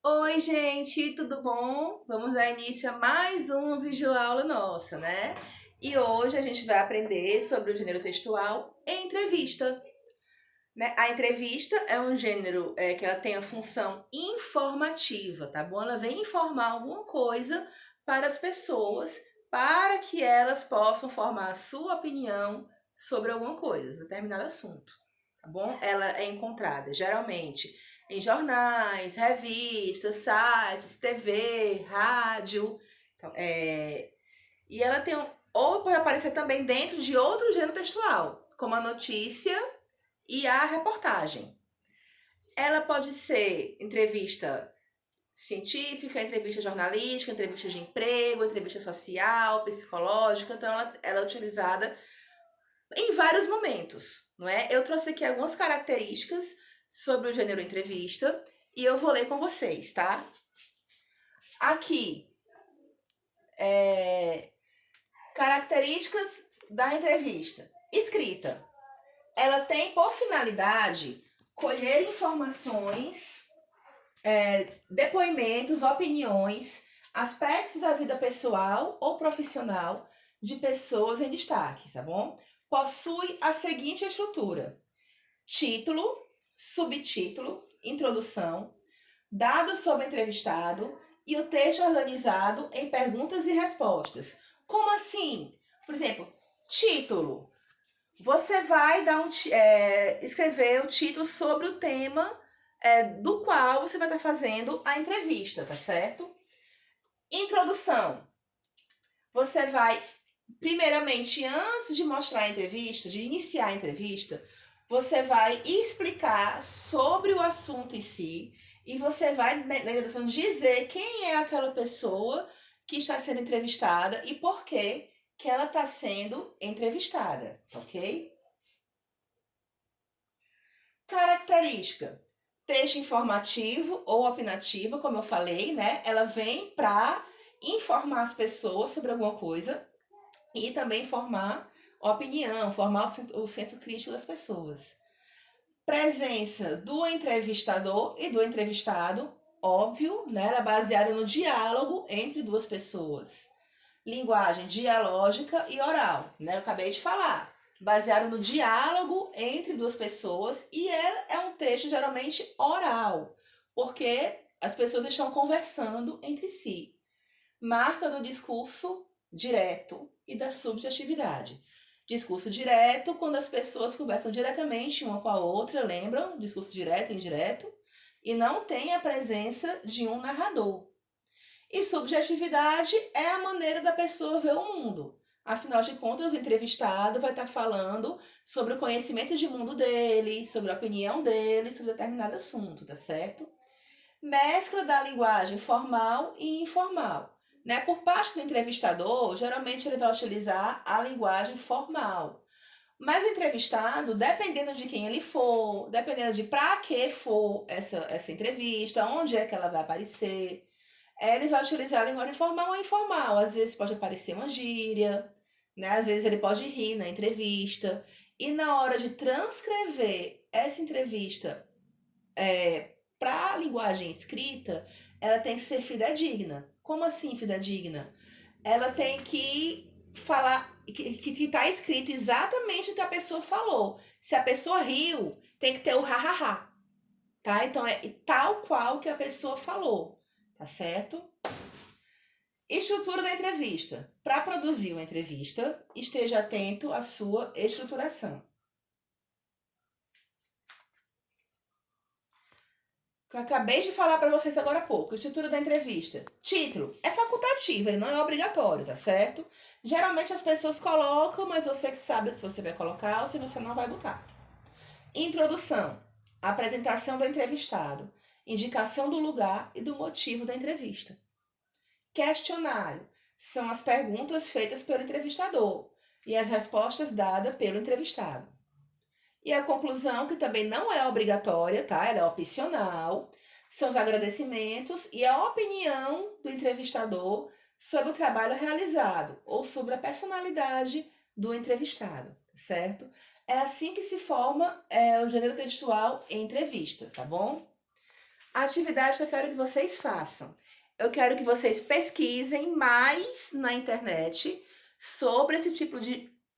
Oi, gente, tudo bom? Vamos dar início a mais uma videoaula nossa, né? E hoje a gente vai aprender sobre o gênero textual em entrevista, né? A entrevista é um gênero que ela tem a função informativa, tá bom? Ela vem informar alguma coisa para as pessoas, para que elas possam formar a sua opinião sobre alguma coisa, determinado assunto, tá bom? Ela é encontrada geralmente em jornais, revistas, sites, TV, rádio, então, e ela tem ou pode aparecer também dentro de outro gênero textual, como a notícia e a reportagem. Ela pode ser entrevista científica, entrevista jornalística, entrevista de emprego, entrevista social, psicológica. Então, ela é utilizada em vários momentos, não é? Eu trouxe aqui algumas características sobre o gênero entrevista e eu vou ler com vocês, tá? Aqui, características da entrevista. Escrita. Ela tem por finalidade colher informações, depoimentos, opiniões, aspectos da vida pessoal ou profissional de pessoas em destaque, tá bom? Possui a seguinte estrutura: título, subtítulo, introdução, dados sobre o entrevistado e o texto organizado em perguntas e respostas. Como assim? Por exemplo, título. Você vai escrever o título sobre o tema do qual você vai estar fazendo a entrevista, tá certo? Introdução. Você vai, primeiramente, antes de mostrar a entrevista, de iniciar a entrevista, você vai explicar sobre o assunto em si e você vai, na introdução, dizer quem é aquela pessoa que está sendo entrevistada e por que ela está sendo entrevistada, ok? Característica: texto informativo ou opinativo, como eu falei, né? Ela vem para informar as pessoas sobre alguma coisa e também formar opinião, formar o senso crítico das pessoas. Presença do entrevistador e do entrevistado, óbvio, né? Ela é baseada no diálogo entre duas pessoas. Linguagem dialógica e oral, né? Eu acabei de falar. Baseado no diálogo entre duas pessoas e é um texto geralmente oral, porque as pessoas estão conversando entre si. Marca do discurso direto e da subjetividade. Discurso direto, quando as pessoas conversam diretamente uma com a outra, lembram? Discurso direto e indireto, e não tem a presença de um narrador. E subjetividade é a maneira da pessoa ver o mundo. Afinal de contas, o entrevistado vai estar falando sobre o conhecimento de mundo dele, sobre a opinião dele, sobre determinado assunto, tá certo? Mescla da linguagem formal e informal. Né? Por parte do entrevistador, geralmente ele vai utilizar a linguagem formal. Mas o entrevistado, dependendo de quem ele for, dependendo de para que for essa entrevista, onde é que ela vai aparecer, ele vai utilizar a linguagem formal ou informal. Às vezes pode aparecer uma gíria, né? Às vezes ele pode rir na entrevista. E na hora de transcrever essa entrevista para a linguagem escrita, ela tem que ser fidedigna. Como assim fidedigna? Ela tem que falar que está escrito exatamente o que a pessoa falou. Se a pessoa riu, tem que ter o ha-ha-ha, tá? Então é tal qual que a pessoa falou, tá certo? Estrutura da entrevista. Para produzir uma entrevista, esteja atento à sua estruturação. Que eu acabei de falar para vocês agora há pouco. Estrutura da entrevista. Título. É facultativo, ele não é obrigatório, tá certo? Geralmente as pessoas colocam, mas você que sabe se você vai colocar ou se você não vai botar. Introdução. Apresentação do entrevistado. Indicação do lugar e do motivo da entrevista. Questionário. São as perguntas feitas pelo entrevistador e as respostas dadas pelo entrevistado. E a conclusão, que também não é obrigatória, tá? Ela é opcional, são os agradecimentos e a opinião do entrevistador sobre o trabalho realizado ou sobre a personalidade do entrevistado, certo? É assim que se forma o gênero textual em entrevista, tá bom? A atividade que eu quero que vocês façam. Eu quero que vocês pesquisem mais na internet sobre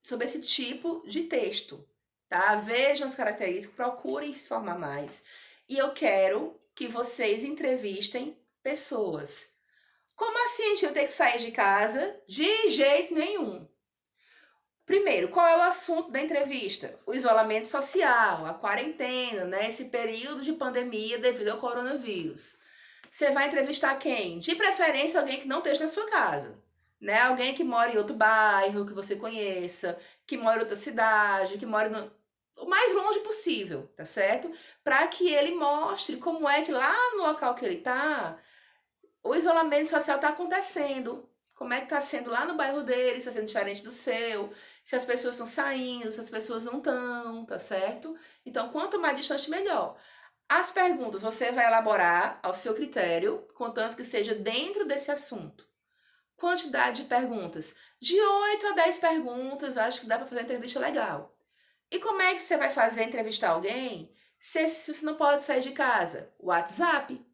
sobre esse tipo de texto, tá? Vejam as características, procurem se informar mais. E eu quero que vocês entrevistem pessoas. Como assim a gente vai ter que sair de casa? De jeito nenhum. Primeiro, qual é o assunto da entrevista? O isolamento social, a quarentena, né? Esse período de pandemia devido ao coronavírus. Você vai entrevistar quem? De preferência, alguém que não esteja na sua casa. Né? Alguém que mora em outro bairro, que você conheça, que mora em outra cidade, que mora o mais longe possível, tá certo? Para que ele mostre como é que lá no local que ele tá, o isolamento social está acontecendo. Como é que está sendo lá no bairro dele, se está sendo diferente do seu, se as pessoas estão saindo, se as pessoas não estão, tá certo? Então, quanto mais distante, melhor. As perguntas você vai elaborar ao seu critério, contanto que seja dentro desse assunto. Quantidade de perguntas. De 8 a 10 perguntas, acho que dá para fazer uma entrevista legal. E como é que você vai fazer entrevistar alguém se você não pode sair de casa? WhatsApp.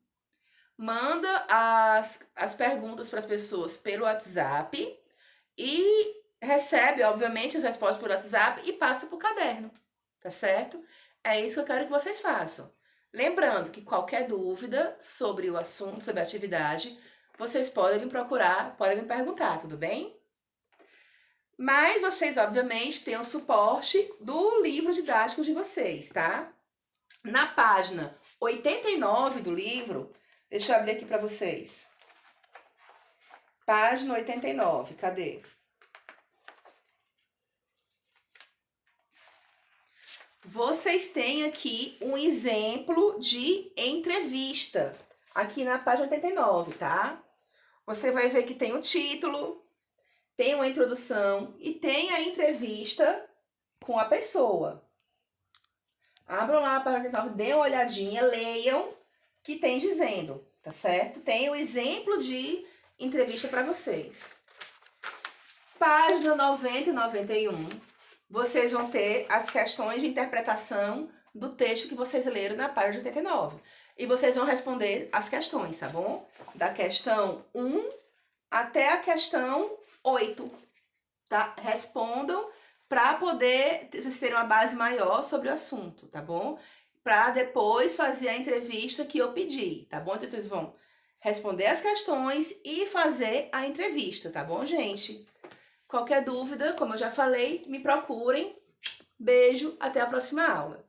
Manda as perguntas para as pessoas pelo WhatsApp e recebe, obviamente, as respostas por WhatsApp e passa para o caderno, tá certo? É isso que eu quero que vocês façam. Lembrando que qualquer dúvida sobre o assunto, sobre a atividade, vocês podem me procurar, podem me perguntar, tudo bem? Mas vocês, obviamente, têm o suporte do livro didático de vocês, tá? Na página 89 do livro, deixa eu abrir aqui para vocês. Página 89, cadê? Vocês têm aqui um exemplo de entrevista, aqui na página 89, tá? Você vai ver que tem o título, tem uma introdução e tem a entrevista com a pessoa. Abram lá a página 89, dêem uma olhadinha, leiam, que tem dizendo, tá certo? Tem o exemplo de entrevista para vocês. Página 90 e 91, vocês vão ter as questões de interpretação do texto que vocês leram na página 89. E vocês vão responder as questões, tá bom? Da questão 1 até a questão 8, tá? Respondam para poder vocês terem uma base maior sobre o assunto, tá bom? Para depois fazer a entrevista que eu pedi, tá bom? Então vocês vão responder as questões e fazer a entrevista, tá bom, gente? Qualquer dúvida, como eu já falei, me procurem. Beijo, até a próxima aula.